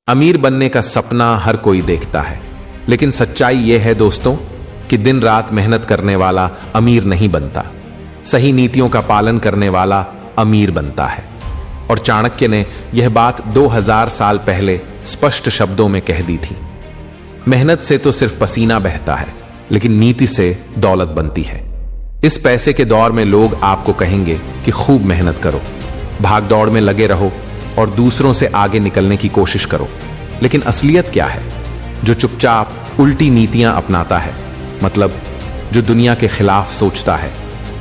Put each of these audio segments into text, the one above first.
अमीर बनने का सपना हर कोई देखता है, लेकिन सच्चाई यह है दोस्तों कि दिन रात मेहनत करने वाला अमीर नहीं बनता। सही नीतियों का पालन करने वाला अमीर बनता है। और चाणक्य ने यह बात 2000 साल पहले स्पष्ट शब्दों में कह दी थी। मेहनत से तो सिर्फ पसीना बहता है, लेकिन नीति से दौलत बनती है। इस पैसे के दौर में लोग आपको कहेंगे कि खूब मेहनत करो, भाग दौड़ में लगे रहो और दूसरों से आगे निकलने की कोशिश करो। लेकिन असलियत क्या है? जो चुपचाप उल्टी नीतियां अपनाता है, मतलब जो दुनिया के खिलाफ सोचता है,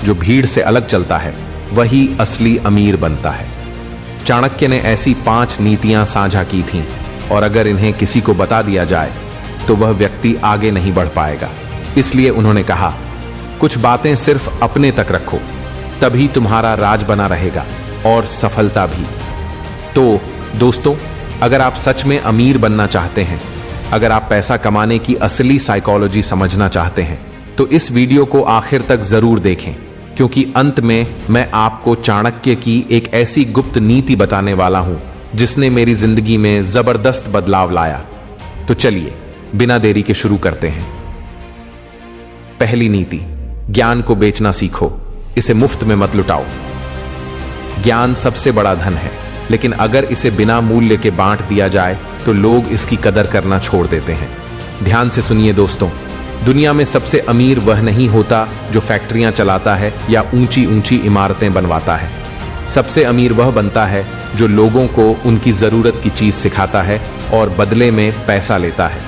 जो भीड़ से अलग चलता है, वही असली अमीर बनता है। चाणक्य ने ऐसी 5 नीतियां साझा की थीं, और अगर इन्हें किसी को बता दिया जाए तो वह व्यक्ति आगे नहीं बढ़ पाएगा। इसलिए उन्होंने कहा, कुछ बातें सिर्फ अपने तक रखो, तभी तुम्हारा राज बना रहेगा और सफलता भी। तो दोस्तों, अगर आप सच में अमीर बनना चाहते हैं, अगर आप पैसा कमाने की असली साइकोलॉजी समझना चाहते हैं, तो इस वीडियो को आखिर तक जरूर देखें, क्योंकि अंत में मैं आपको चाणक्य की एक ऐसी गुप्त नीति बताने वाला हूं जिसने मेरी जिंदगी में जबरदस्त बदलाव लाया। तो चलिए बिना देरी के शुरू करते हैं। पहली नीति, ज्ञान को बेचना सीखो, इसे मुफ्त में मत लुटाओ। ज्ञान सबसे बड़ा धन है, लेकिन अगर इसे बिना मूल्य के बांट दिया जाए तो लोग इसकी कदर करना छोड़ देते हैं। ध्यान से सुनिए दोस्तों, दुनिया में सबसे अमीर वह नहीं होता जो फैक्ट्रियां चलाता है या ऊंची ऊंची इमारतें बनवाता है। सबसे अमीर वह बनता है जो लोगों को उनकी जरूरत की चीज सिखाता है और बदले में पैसा लेता है।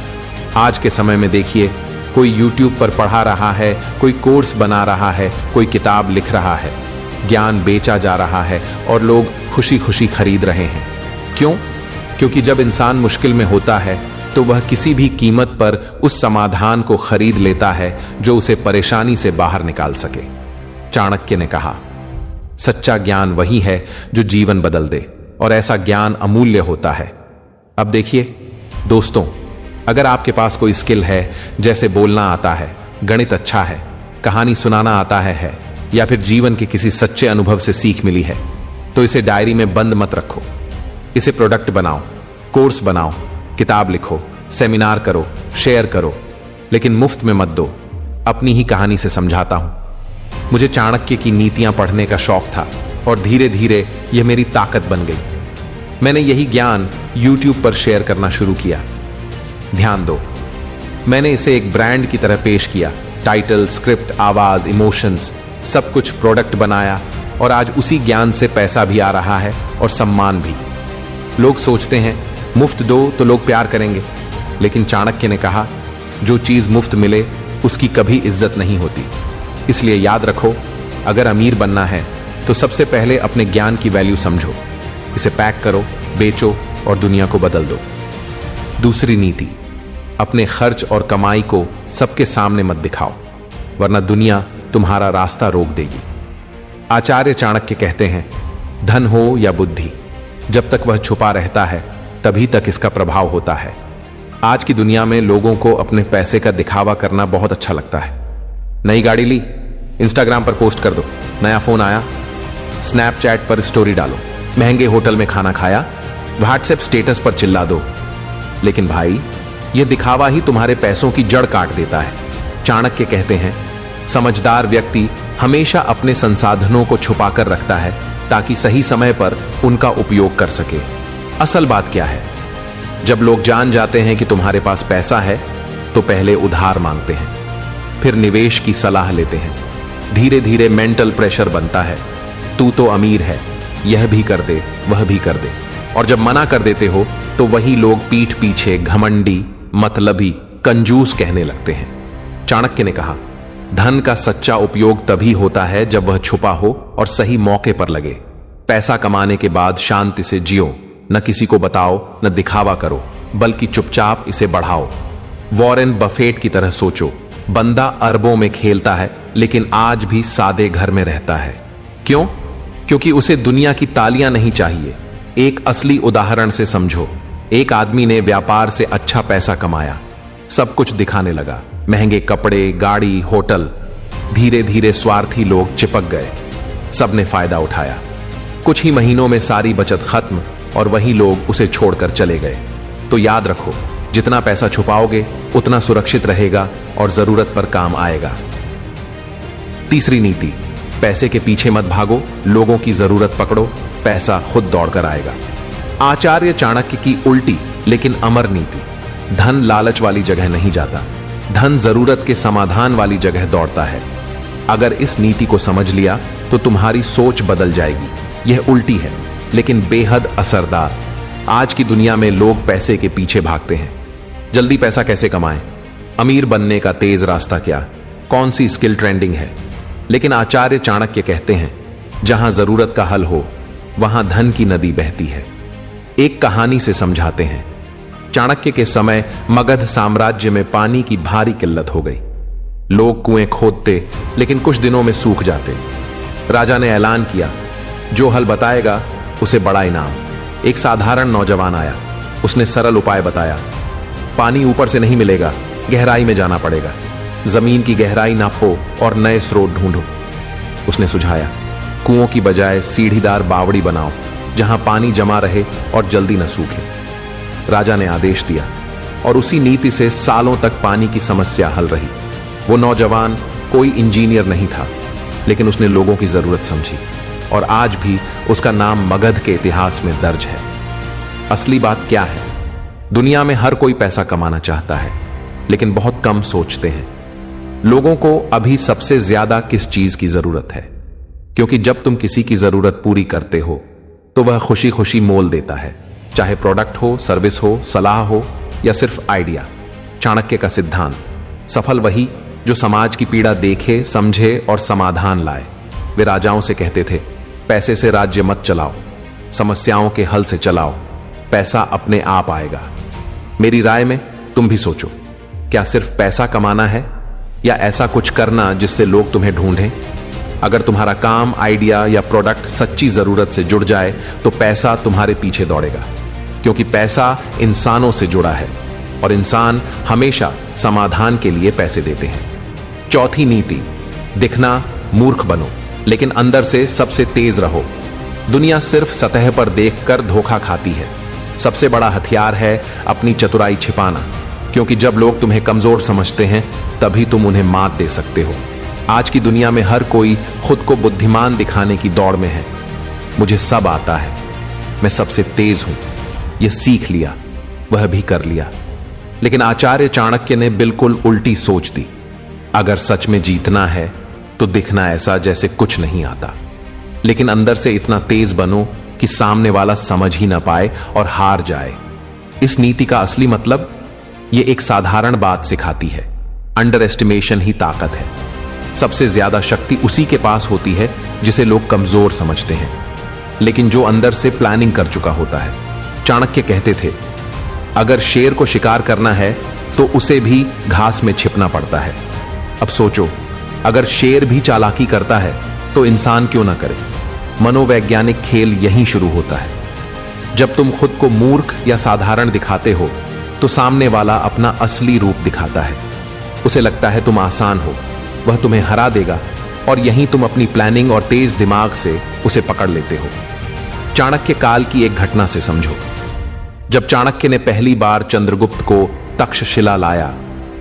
आज के समय में देखिए, कोई YouTube पर पढ़ा रहा है, कोई कोर्स बना रहा है, कोई किताब लिख रहा है। ज्ञान बेचा जा रहा है और लोग खुशी खुशी खरीद रहे हैं। क्यों? क्योंकि जब इंसान मुश्किल में होता है तो वह किसी भी कीमत पर उस समाधान को खरीद लेता है जो उसे परेशानी से बाहर निकाल सके। चाणक्य ने कहा, सच्चा ज्ञान वही है जो जीवन बदल दे, और ऐसा ज्ञान अमूल्य होता है। अब देखिए दोस्तों, अगर आपके पास कोई स्किल है, जैसे बोलना आता है, गणित अच्छा है, कहानी सुनाना आता है या फिर जीवन के किसी सच्चे अनुभव से सीख मिली है, तो इसे डायरी में बंद मत रखो। इसे प्रोडक्ट बनाओ, कोर्स बनाओ, किताब लिखो, सेमिनार करो, शेयर करो, लेकिन मुफ्त में मत दो। अपनी ही कहानी से समझाता हूं। मुझे चाणक्य की नीतियां पढ़ने का शौक था और धीरे धीरे यह मेरी ताकत बन गई। मैंने यही ज्ञान YouTube पर शेयर करना शुरू किया। ध्यान दो, मैंने इसे एक ब्रांड की तरह पेश किया। टाइटल, स्क्रिप्ट, आवाज, इमोशंस, सब कुछ प्रोडक्ट बनाया, और आज उसी ज्ञान से पैसा भी आ रहा है और सम्मान भी। लोग सोचते हैं मुफ्त दो तो लोग प्यार करेंगे, लेकिन चाणक्य ने कहा, जो चीज मुफ्त मिले उसकी कभी इज्जत नहीं होती। इसलिए याद रखो, अगर अमीर बनना है तो सबसे पहले अपने ज्ञान की वैल्यू समझो, इसे पैक करो, बेचो और दुनिया को बदल दो। दूसरी नीति, अपने खर्च और कमाई को सबके सामने मत दिखाओ, वरना दुनिया तुम्हारा रास्ता रोक देगी। आचार्य चाणक्य कहते हैं, धन हो या बुद्धि, जब तक वह छुपा रहता है तभी तक इसका प्रभाव होता है। आज की दुनिया में लोगों को अपने पैसे का दिखावा करना बहुत अच्छा लगता है। नई गाड़ी ली, इंस्टाग्राम पर पोस्ट कर दो। नया फोन आया, स्नैपचैट पर स्टोरी डालो। महंगे होटल में खाना खाया, व्हाट्सएप स्टेटस पर चिल्ला दो। लेकिन भाई, यह दिखावा ही तुम्हारे पैसों की जड़ काट देता है। चाणक्य कहते हैं, समझदार व्यक्ति हमेशा अपने संसाधनों को छुपाकर रखता है ताकि सही समय पर उनका उपयोग कर सके। असल बात क्या है? जब लोग जान जाते हैं कि तुम्हारे पास पैसा है तो पहले उधार मांगते हैं, फिर निवेश की सलाह लेते हैं। धीरे धीरे मेंटल प्रेशर बनता है, तू तो अमीर है, यह भी कर दे, वह भी कर दे। और जब मना कर देते हो तो वही लोग पीठ पीछे घमंडी, मतलबी, कंजूस कहने लगते हैं। चाणक्य ने कहा, धन का सच्चा उपयोग तभी होता है जब वह छुपा हो और सही मौके पर लगे। पैसा कमाने के बाद शांति से जियो, न किसी को बताओ, न दिखावा करो, बल्कि चुपचाप इसे बढ़ाओ। वॉरेन बफेट की तरह सोचो, बंदा अरबों में खेलता है लेकिन आज भी सादे घर में रहता है। क्यों? क्योंकि उसे दुनिया की तालियां नहीं चाहिए। एक असली उदाहरण से समझो। एक आदमी ने व्यापार से अच्छा पैसा कमाया, सब कुछ दिखाने लगा, महंगे कपड़े, गाड़ी, होटल। धीरे धीरे स्वार्थी लोग चिपक गए, सबने फायदा उठाया। कुछ ही महीनों में सारी बचत खत्म और वही लोग उसे छोड़कर चले गए। तो याद रखो, जितना पैसा छुपाओगे उतना सुरक्षित रहेगा और जरूरत पर काम आएगा। तीसरी नीति, पैसे के पीछे मत भागो, लोगों की जरूरत पकड़ो, पैसा खुद दौड़कर आएगा। आचार्य चाणक्य की उल्टी लेकिन अमर नीति, धन लालच वाली जगह नहीं जाता, धन जरूरत के समाधान वाली जगह दौड़ता है। अगर इस नीति को समझ लिया तो तुम्हारी सोच बदल जाएगी। यह उल्टी है लेकिन बेहद असरदार। आज की दुनिया में लोग पैसे के पीछे भागते हैं। जल्दी पैसा कैसे कमाएं, अमीर बनने का तेज रास्ता क्या, कौन सी स्किल ट्रेंडिंग है। लेकिन आचार्य चाणक्य कहते हैं, जहां जरूरत का हल हो वहां धन की नदी बहती है। एक कहानी से समझाते हैं। चाणक्य के समय मगध साम्राज्य में पानी की भारी किल्लत हो गई। लोग कुएं खोदते लेकिन कुछ दिनों में सूख जाते। राजा ने ऐलान किया, जो हल बताएगा उसे बड़ा इनाम। एक साधारण नौजवान आया, उसने सरल उपाय बताया। पानी ऊपर से नहीं मिलेगा, गहराई में जाना पड़ेगा। जमीन की गहराई नापो और नए स्रोत ढूंढो। उसने सुझाया, कुओं की बजाय सीढ़ीदार बावड़ी बनाओ जहां पानी जमा रहे और जल्दी न सूखे। राजा ने आदेश दिया और उसी नीति से सालों तक पानी की समस्या हल रही। वो नौजवान कोई इंजीनियर नहीं था, लेकिन उसने लोगों की जरूरत समझी और आज भी उसका नाम मगध के इतिहास में दर्ज है। असली बात क्या है? दुनिया में हर कोई पैसा कमाना चाहता है, लेकिन बहुत कम सोचते हैं लोगों को अभी सबसे ज्यादा किस चीज की जरूरत है। क्योंकि जब तुम किसी की जरूरत पूरी करते हो तो वह खुशी खुशी मोल देता है, चाहे प्रोडक्ट हो, सर्विस हो, सलाह हो या सिर्फ आइडिया। चाणक्य का सिद्धांत, सफल वही जो समाज की पीड़ा देखे, समझे और समाधान लाए। वे राजाओं से कहते थे, पैसे से राज्य मत चलाओ, समस्याओं के हल से चलाओ, पैसा अपने आप आएगा। मेरी राय में तुम भी सोचो, क्या सिर्फ पैसा कमाना है या ऐसा कुछ करना जिससे लोग तुम्हें ढूंढें? अगर तुम्हारा काम, आइडिया या प्रोडक्ट सच्ची जरूरत से जुड़ जाए तो पैसा तुम्हारे पीछे दौड़ेगा, क्योंकि पैसा इंसानों से जुड़ा है और इंसान हमेशा समाधान के लिए पैसे देते हैं। चौथी नीति, दिखना मूर्ख बनो लेकिन अंदर से सबसे तेज रहो। दुनिया सिर्फ सतह पर देखकर धोखा खाती है। सबसे बड़ा हथियार है अपनी चतुराई छिपाना, क्योंकि जब लोग तुम्हें कमजोर समझते हैं तभी तुम उन्हें मात दे सकते हो। आज की दुनिया में हर कोई खुद को बुद्धिमान दिखाने की दौड़ में है। मुझे सब आता है, मैं सबसे तेज हूं, यह सीख लिया, वह भी कर लिया। लेकिन आचार्य चाणक्य ने बिल्कुल उल्टी सोच दी। अगर सच में जीतना है तो दिखना ऐसा जैसे कुछ नहीं आता, लेकिन अंदर से इतना तेज बनो कि सामने वाला समझ ही ना पाए और हार जाए। इस नीति का असली मतलब यह एक साधारण बात सिखाती है, अंडर एस्टिमेशन ही ताकत है। सबसे ज्यादा शक्ति उसी के पास होती है जिसे लोग कमजोर समझते हैं, लेकिन जो अंदर से प्लानिंग कर चुका होता है। चाणक्य कहते थे, अगर शेर को शिकार करना है तो उसे भी घास में छिपना पड़ता है। अब सोचो, अगर शेर भी चालाकी करता है तो इंसान क्यों ना करे? मनोवैज्ञानिक खेल यहीं शुरू होता है। जब तुम खुद को मूर्ख या साधारण दिखाते हो तो सामने वाला अपना असली रूप दिखाता है। उसे लगता है तुम आसान हो, वह तुम्हें हरा देगा और यहीं तुम अपनी प्लानिंग और तेज दिमाग से उसे पकड़ लेते हो। चाणक्य काल की एक घटना से समझो। जब चाणक्य ने पहली बार चंद्रगुप्त को तक्षशिला लाया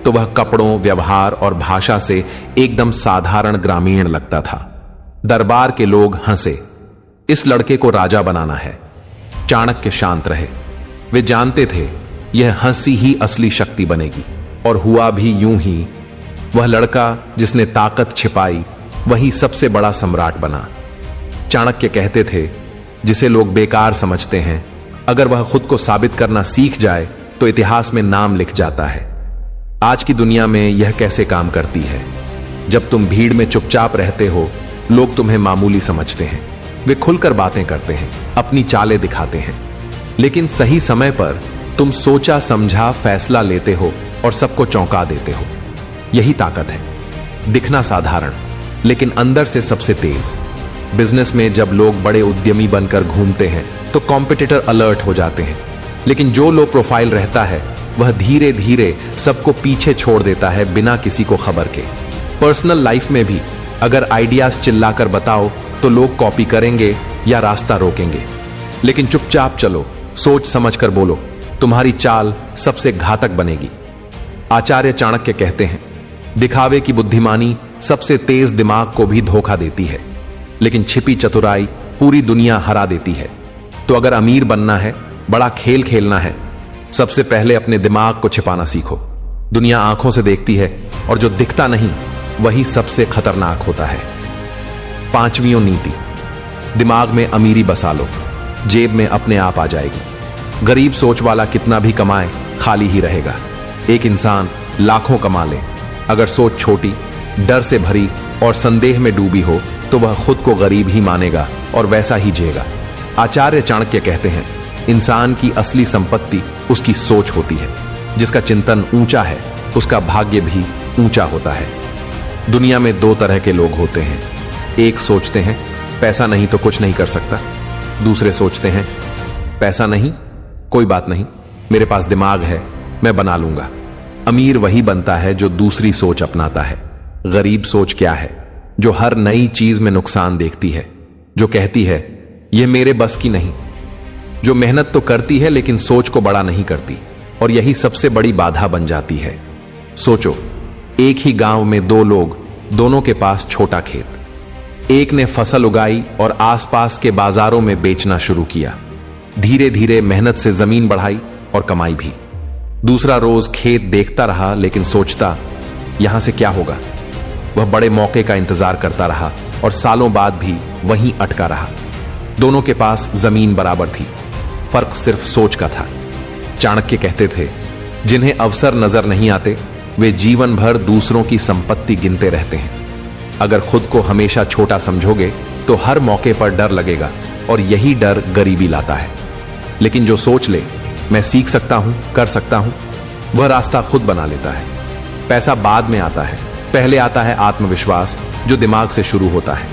तो वह कपड़ों, व्यवहार और भाषा से एकदम साधारण ग्रामीण लगता था। दरबार के लोग हंसे, इस लड़के को राजा बनाना है। चाणक्य शांत रहे। वे जानते थे यह हंसी ही असली शक्ति बनेगी, और हुआ भी यूं ही। वह लड़का जिसने ताकत छिपाई वही सबसे बड़ा सम्राट बना। चाणक्य कहते थे, जिसे लोग बेकार समझते हैं, अगर वह खुद को साबित करना सीख जाए तो इतिहास में नाम लिख जाता है। आज की दुनिया में यह कैसे काम करती है? जब तुम भीड़ में चुपचाप रहते हो, लोग तुम्हें मामूली समझते हैं। वे खुलकर बातें करते हैं, अपनी चालें दिखाते हैं, लेकिन सही समय पर तुम सोचा समझा फैसला लेते हो और सबको चौंका देते हो। यही ताकत है, दिखना साधारण लेकिन अंदर से सबसे तेज। बिजनेस में जब लोग बड़े उद्यमी बनकर घूमते हैं तो कॉम्पिटिटर अलर्ट हो जाते हैं, लेकिन जो लो प्रोफाइल रहता है वह धीरे धीरे सबको पीछे छोड़ देता है बिना किसी को खबर के। पर्सनल लाइफ में भी अगर आइडियाज चिल्लाकर बताओ तो लोग कॉपी करेंगे या रास्ता रोकेंगे, लेकिन चुपचाप चलो, सोच समझकर बोलो तुम्हारी चाल सबसे घातक बनेगी। आचार्य चाणक्य कहते हैं, दिखावे की बुद्धिमानी सबसे तेज दिमाग को भी धोखा देती है, लेकिन छिपी चतुराई पूरी दुनिया हरा देती है। तो अगर अमीर बनना है, बड़ा खेल खेलना है, सबसे पहले अपने दिमाग को छिपाना सीखो। दुनिया आंखों से देखती है और जो दिखता नहीं वही सबसे खतरनाक होता है। पांचवीं नीति, दिमाग में अमीरी बसा लो, जेब में अपने आप आ जाएगी। गरीब सोच वाला कितना भी कमाए खाली ही रहेगा। एक इंसान लाखों कमा ले, अगर सोच छोटी, डर से भरी और संदेह में डूबी हो तो वह खुद को गरीब ही मानेगा और वैसा ही जिएगा। आचार्य चाणक्य कहते हैं, इंसान की असली संपत्ति उसकी सोच होती है। जिसका चिंतन ऊंचा है उसका भाग्य भी ऊंचा होता है। दुनिया में दो तरह के लोग होते हैं। एक सोचते हैं पैसा नहीं तो कुछ नहीं कर सकता, दूसरे सोचते हैं पैसा नहीं, कोई बात नहीं, मेरे पास दिमाग है, मैं बना लूंगा। अमीर वही बनता है जो दूसरी सोच अपनाता है। गरीब सोच क्या है? जो हर नई चीज में नुकसान देखती है, जो कहती है यह मेरे बस की नहीं, जो मेहनत तो करती है लेकिन सोच को बड़ा नहीं करती, और यही सबसे बड़ी बाधा बन जाती है। सोचो, एक ही गांव में दो लोग, दोनों के पास छोटा खेत। एक ने फसल उगाई और आसपास के बाजारों में बेचना शुरू किया। धीरे धीरे मेहनत से जमीन बढ़ाई और कमाई भी। दूसरा रोज खेत देखता रहा लेकिन सोचता यहां से क्या होगा। वह बड़े मौके का इंतजार करता रहा और सालों बाद भी वहीं अटका रहा। दोनों के पास जमीन बराबर थी, फर्क सिर्फ सोच का था। चाणक्य कहते थे, जिन्हें अवसर नजर नहीं आते वे जीवन भर दूसरों की संपत्ति गिनते रहते हैं। अगर खुद को हमेशा छोटा समझोगे तो हर मौके पर डर लगेगा और यही डर गरीबी लाता है। लेकिन जो सोच ले मैं सीख सकता हूं, कर सकता हूं, वह रास्ता खुद बना लेता है। पैसा बाद में आता है, पहले आता है आत्मविश्वास, जो दिमाग से शुरू होता है।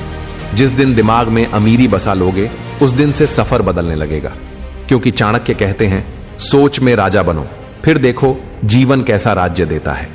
जिस दिन दिमाग में अमीरी बसा लोगे उस दिन से सफर बदलने लगेगा। क्योंकि चाणक्य कहते हैं, सोच में राजा बनो, फिर देखो जीवन कैसा राज्य देता है।